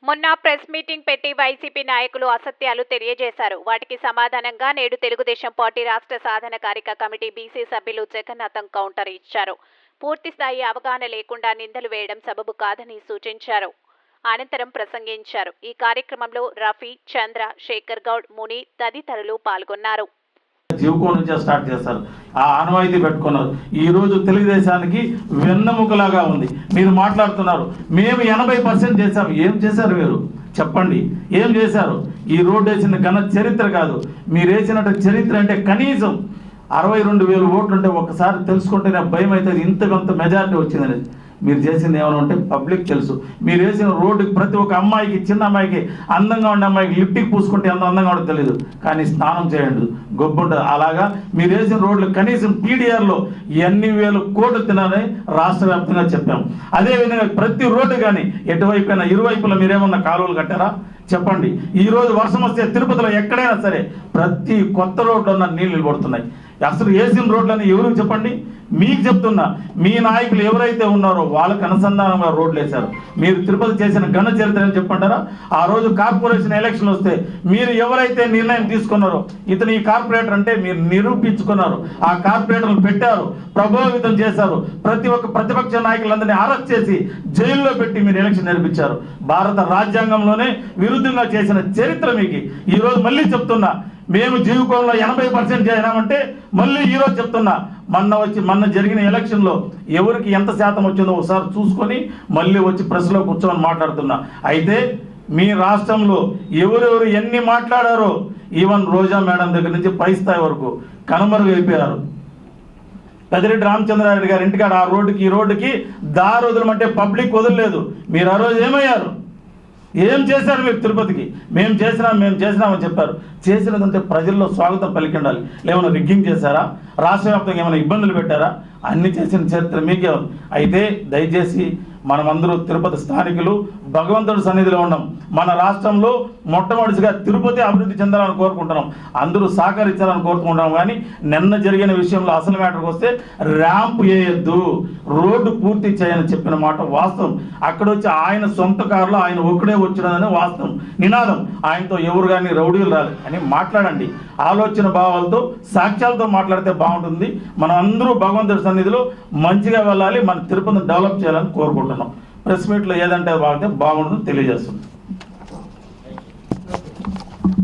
మొన్న press meeting పెట్టి YCP నాయకులు అసత్యాలు తెలియజేశారు. వాటికి సమాధానంగా నేడు తెలుగుదేశం పార్టీ రాష్ట్ర సాధన కార్యక కమిటీ బీసీ సభ్యులు జగన్నాథం కౌంటర్ ఇచ్చారు. పూర్తిస్థాయి అవగాహన లేకుండా నిందలు వేయడం సబబు కాదని సూచించారు. అనంతరం ప్రసంగించారు. ఈ కార్యక్రమంలో రఫీ, చంద్ర, శేఖర్ గౌడ్, ముని తదితరులు పాల్గొన్నారు. జీవకో నుంచే స్టార్ట్ చేస్తారు. ఆ ఆనవాయితీ పెట్టుకున్నారు. ఈరోజు తెలుగుదేశానికి వెన్నెముకలాగా ఉంది. మీరు మాట్లాడుతున్నారు మేము 80% చేశాము. ఏం చేశారు మీరు చెప్పండి, ఏం చేశారు? ఈ రోడ్డు వేసిన ఘన చరిత్ర కాదు, మీరు వేసినట్టు చరిత్ర అంటే కనీసం 62,000 ఓట్లు ఉంటే ఒకసారి తెలుసుకుంటేనే భయం అవుతుంది. ఇంత మెజారిటీ వచ్చిందని. మీరు చేసింది ఏమైనా ఉంటే పబ్లిక్ తెలుసు. మీరు వేసిన రోడ్డుకి ప్రతి ఒక్క అమ్మాయికి, చిన్న అమ్మాయికి, అందంగా ఉండే అమ్మాయికి లిప్టిక్ పూసుకుంటే ఎంత అందంగా ఉండదు తెలియదు, కానీ స్నానం చేయండి గొబ్బుంటుంది. అలాగా మీరు వేసిన రోడ్లు కనీసం టీడీఆర్లో ఎన్ని వేలు కోట్లు తినాలని రాష్ట్ర వ్యాప్తంగా చెప్పాము. అదేవిధంగా ప్రతి రోడ్డు కానీ ఎటువైపున ఇరువైపులా మీరేమన్నా కాలువలు కట్టారా చెప్పండి. ఈరోజు వర్షం వస్తే తిరుపతిలో ఎక్కడైనా సరే ప్రతి కొత్త రోడ్లు ఉన్న నీళ్ళు పడుతున్నాయి. అసలు వేసిన రోడ్లని ఎవరికి చెప్పండి? మీకు చెప్తున్నా, మీ నాయకులు ఎవరైతే ఉన్నారో వాళ్ళకి అనుసంధానంగా రోడ్లు వేశారు. మీరు తిరుపతి చేసిన ఘన చరిత్ర అని చెప్పంటారా? ఆ రోజు కార్పొరేషన్ ఎలక్షన్ వస్తే మీరు ఎవరైతే నిర్ణయం తీసుకున్నారో ఇతను ఈ కార్పొరేటర్ అంటే మీరు నిరూపించుకున్నారు. ఆ కార్పొరేటర్లు పెట్టారు, ప్రభావితం చేశారు. ప్రతి ఒక్క ప్రతిపక్ష నాయకులందరినీ అరెస్ట్ చేసి జైల్లో పెట్టి మీరు ఎలక్షన్ నిర్మించారు. భారత రాజ్యాంగంలోనే విరుద్ధంగా చేసిన చరిత్ర మీకు. ఈరోజు మళ్ళీ చెప్తున్నా, మేము జీవితంలో 80% చేసినామంటే మళ్ళీ ఈరోజు చెప్తున్నా, మొన్న జరిగిన ఎలక్షన్లో ఎవరికి ఎంత శాతం వచ్చిందో ఒకసారి చూసుకొని మళ్ళీ వచ్చి ప్రెస్లో కూర్చొని మాట్లాడుతున్నా. అయితే మీ రాష్ట్రంలో ఎవరెవరు ఎన్ని మాట్లాడారో ఈవెన్ రోజా మేడం దగ్గర నుంచి పై స్థాయి వరకు కనుమరుగైపోయారు. పెద్దిరెడ్డి రామచంద్రారెడ్డి గారి ఇంటికాడ ఆ రోడ్డుకి ఈ రోడ్డుకి దారి వదలమంటే పబ్లిక్ వదలలేదు. మీరు ఆ రోజు ఏమయ్యారు? ఏం చేశారు మీరు తిరుపతికి? మేము చేసినామని చెప్పారు. చేసినదంటే ప్రజల్లో స్వాగతం పలికి ఉండాలి. లేవన్నా రిగ్గింగ్ చేశారా? రాష్ట్ర వ్యాప్తంగా ఏమైనా ఇబ్బందులు పెట్టారా? అన్ని చేసిన చరిత్ర మీకే ఉంది. అయితే దయచేసి మనమందరూ తిరుపతి స్థానికులు భగవంతుడి సన్నిధిలో ఉన్నాం. మన రాష్ట్రంలో మొట్టమొదటిగా తిరుపతి అభివృద్ధి చెందాలని కోరుకుంటున్నాం. అందరూ సహకరించాలని కోరుకుంటున్నాం. కానీ నిన్న జరిగిన విషయంలో అసలు మ్యాటర్కి వస్తే ర్యాంప్ వేయద్దు, రోడ్డు పూర్తి చేయని చెప్పిన మాట వాస్తవం. అక్కడ వచ్చి ఆయన సొంత కారులో ఆయన ఒక్కడే వచ్చినదని వాస్తవం నినాదం. ఆయనతో ఎవరు కానీ రౌడీలు రాలి అని మాట్లాడండి. ఆలోచన భావాలతో సాక్ష్యాలతో మాట్లాడితే బాగుంటుంది. మనం అందరూ భగవంతుడి సన్నిధిలో మంచిగా వెళ్ళాలి. మన తిరుపతిని డెవలప్ చేయాలని కోరుకుంటున్నాం. ప్రెస్ మీట్లో ఏదంటే బాగుంటుందో తెలియజేస్తుంది.